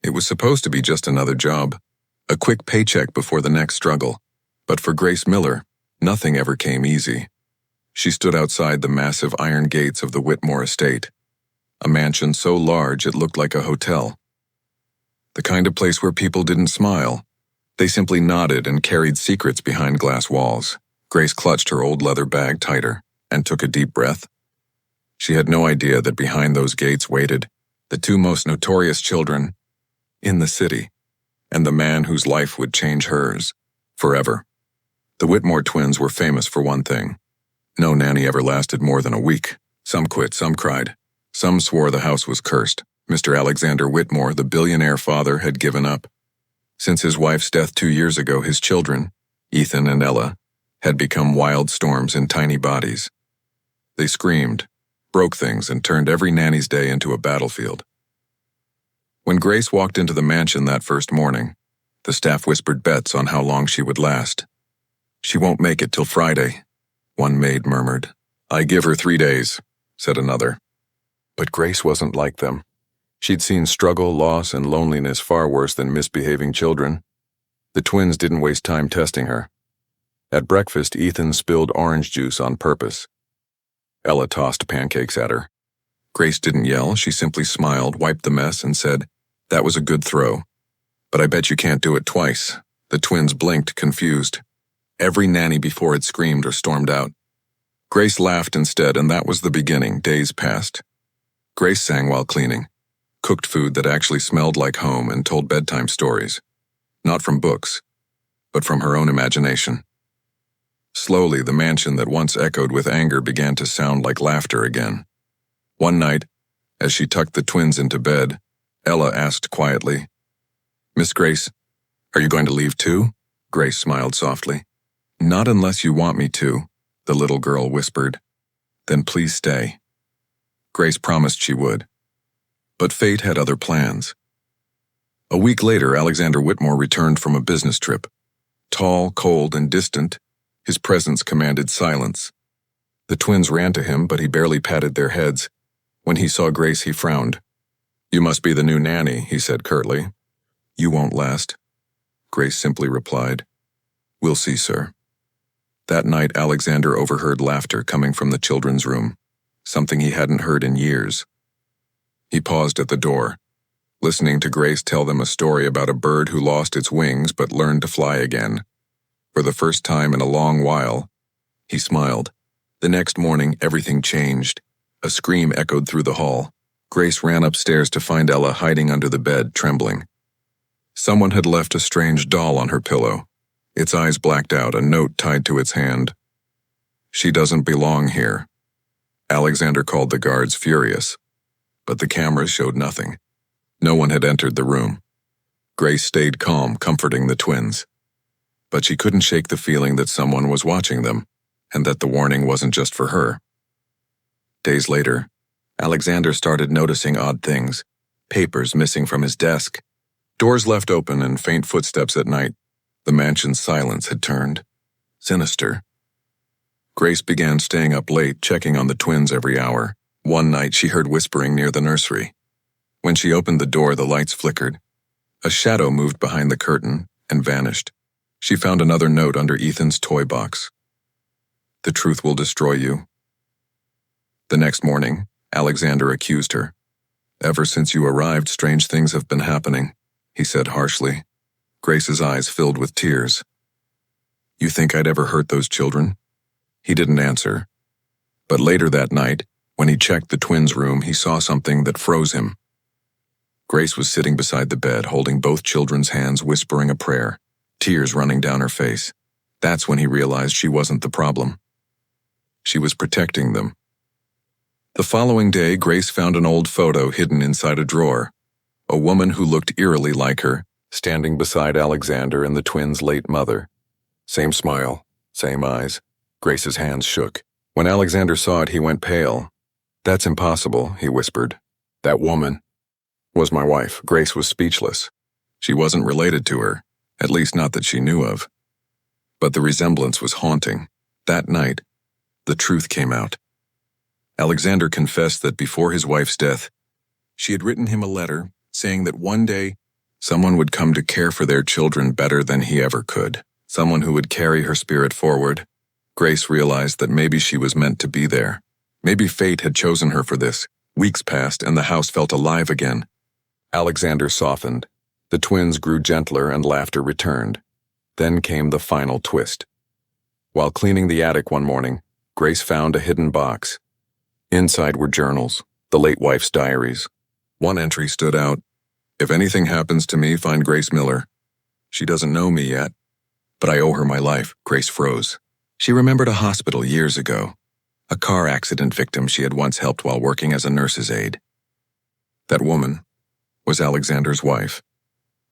It was supposed to be just another job, a quick paycheck before the next struggle. But for Grace Miller, nothing ever came easy. She stood outside the massive iron gates of the Whitmore estate, a mansion so large it looked like a hotel. The kind of place where people didn't smile. They simply nodded and carried secrets behind glass walls. Grace clutched her old leather bag tighter and took a deep breath. She had no idea that behind those gates waited the two most notorious children in the city, and the man whose life would change hers forever. The Whitmore twins were famous for one thing. No nanny ever lasted more than a week. Some quit, some cried. Some swore the house was cursed. Mr. Alexander Whitmore, the billionaire father, had given up. Since his wife's death 2 years ago, his children, Ethan and Ella, had become wild storms in tiny bodies. They screamed, broke things, and turned every nanny's day into a battlefield. When Grace walked into the mansion that first morning, the staff whispered bets on how long she would last. "She won't make it till Friday," one maid murmured. "I give her 3 days," said another. But Grace wasn't like them. She'd seen struggle, loss, and loneliness far worse than misbehaving children. The twins didn't waste time testing her. At breakfast, Ethan spilled orange juice on purpose. Ella tossed pancakes at her. Grace didn't yell, she simply smiled, wiped the mess, and said, "That was a good throw. But I bet you can't do it twice." The twins blinked, confused. Every nanny before had screamed or stormed out. Grace laughed instead, and that was the beginning. Days passed. Grace sang while cleaning, cooked food that actually smelled like home, and told bedtime stories. Not from books, but from her own imagination. Slowly, the mansion that once echoed with anger began to sound like laughter again. One night, as she tucked the twins into bed, Ella asked quietly, "Miss Grace, are you going to leave too?" Grace smiled softly. "Not unless you want me to," the little girl whispered. "Then please stay." Grace promised she would. But fate had other plans. A week later, Alexander Whitmore returned from a business trip. Tall, cold, and distant, his presence commanded silence. The twins ran to him, but he barely patted their heads. When he saw Grace, he frowned. "You must be the new nanny," he said curtly. "You won't last." Grace simply replied, "We'll see, sir." That night, Alexander overheard laughter coming from the children's room, something he hadn't heard in years. He paused at the door, listening to Grace tell them a story about a bird who lost its wings but learned to fly again. For the first time in a long while, he smiled. The next morning, everything changed. A scream echoed through the hall. Grace ran upstairs to find Ella hiding under the bed, trembling. Someone had left a strange doll on her pillow, its eyes blacked out, a note tied to its hand. "She doesn't belong here." Alexander called the guards, furious. But the cameras showed nothing. No one had entered the room. Grace stayed calm, comforting the twins. But she couldn't shake the feeling that someone was watching them, and that the warning wasn't just for her. Days later, Alexander started noticing odd things. Papers missing from his desk, doors left open, and faint footsteps at night. The mansion's silence had turned sinister. Grace began staying up late, checking on the twins every hour. One night, she heard whispering near the nursery. When she opened the door, the lights flickered. A shadow moved behind the curtain and vanished. She found another note under Ethan's toy box. "The truth will destroy you." The next morning, Alexander accused her. "Ever since you arrived, strange things have been happening," he said harshly. Grace's eyes filled with tears. "You think I'd ever hurt those children?" He didn't answer. But later that night, when he checked the twins' room, he saw something that froze him. Grace was sitting beside the bed, holding both children's hands, whispering a prayer, tears running down her face. That's when he realized she wasn't the problem. She was protecting them. The following day, Grace found an old photo hidden inside a drawer. A woman who looked eerily like her, standing beside Alexander and the twins' late mother. Same smile, same eyes. Grace's hands shook. When Alexander saw it, he went pale. "That's impossible," he whispered. "That woman was my wife." Grace was speechless. She wasn't related to her, at least not that she knew of. But the resemblance was haunting. That night, the truth came out. Alexander confessed that before his wife's death, she had written him a letter saying that one day Someone would come to care for their children better than he ever could. Someone who would carry her spirit forward. Grace realized that maybe she was meant to be there. Maybe fate had chosen her for this. Weeks passed and the house felt alive again. Alexander softened. The twins grew gentler and laughter returned. Then came the final twist. While cleaning the attic one morning, Grace found a hidden box. Inside were journals, the late wife's diaries. One entry stood out. If anything happens to me, find Grace Miller. She doesn't know me yet, but I owe her my life. Grace froze. She remembered a hospital years ago. A car accident victim she had once helped while working as a nurse's aide. That woman was Alexander's wife.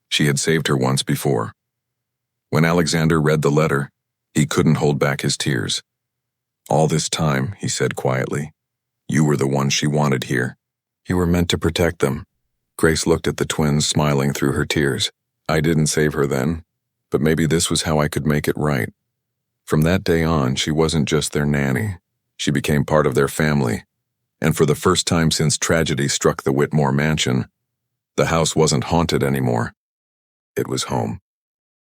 She had saved her once before. When Alexander read the letter, he couldn't hold back his tears. All this time, he said quietly, you were the one she wanted here. You were meant to protect them. Grace looked at the twins, smiling through her tears. I didn't save her then, but maybe this was how I could make it right. From that day on, she wasn't just their nanny. She became part of their family. And for the first time since tragedy struck the Whitmore mansion, the house wasn't haunted anymore. It was home.